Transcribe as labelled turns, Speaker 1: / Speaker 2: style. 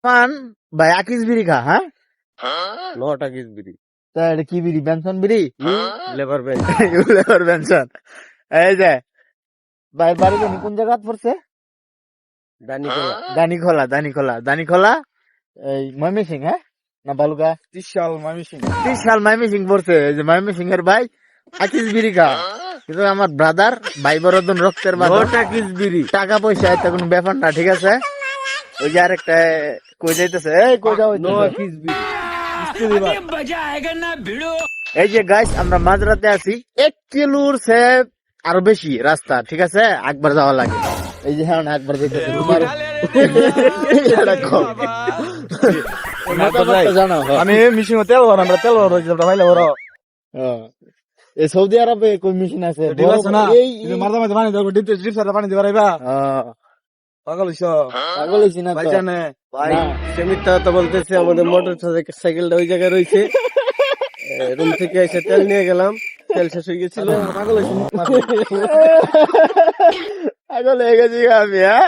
Speaker 1: পান ভাই আকিস বিড়ি খা, হ্যাঁ?
Speaker 2: 9 টাকা বিড়ি,
Speaker 1: তা এটা কি বিড়ি? বেনসন বিড়ি?
Speaker 2: Labour bench.
Speaker 1: Labour Benson. এই যে ভাই বাড়ি জানি কোন জায়গা পড়ছে? দানিখোলা এই ময়মনসিং, হ্যাঁ না বালুকা? ত্রিশাল ময়মনসিং পড়ছে। এই যে ময়মনসিং এর ভাই আকিস বিড়ি খা, কিন্তু আমার ব্রাদার ভাই বরদন রক্তের বাঁধন,
Speaker 2: 9 টাকা বিড়ি।
Speaker 1: টাকা পয়সা এটা কোনো ব্যাপার না, ঠিক আছে? ওই যে আরেকটা কই যাইতেছে, এই কই যাও?
Speaker 2: 9 টাকা বিড়ি।
Speaker 1: এই যে গাইস আমরা মাঝরাতে আছি, 1 কিলোর সে আরো বেশি রাস্তা, ঠিক আছে? একবার যাওয়া লাগে। এই যে হ্যাঁ একবার যেতেছে তোমার জানো।
Speaker 3: আমি মিশিং তেল ভর, আমরা তেল ভর ভাইলে ভর
Speaker 1: এই সৌদি আরবে কোন মেশিন আছে
Speaker 3: মারদা মাঝে পানি দেবো, ডিপ পানি দিবার আইবা পাগল হইছ
Speaker 1: পাগল হইছি না তো।
Speaker 3: ভাইজানে
Speaker 2: ভাই সে মিথ্যা কথা বলতেছে। আমাদের মোটর সাইকেলটা ওই জায়গায় রয়েছে, রুম থেকে এসে তেল নিয়ে গেলাম, তেল শেষ হয়ে গেছিল।
Speaker 3: পাগল হইছ
Speaker 1: পাগল হয়ে গেছি আমি, হ্যাঁ?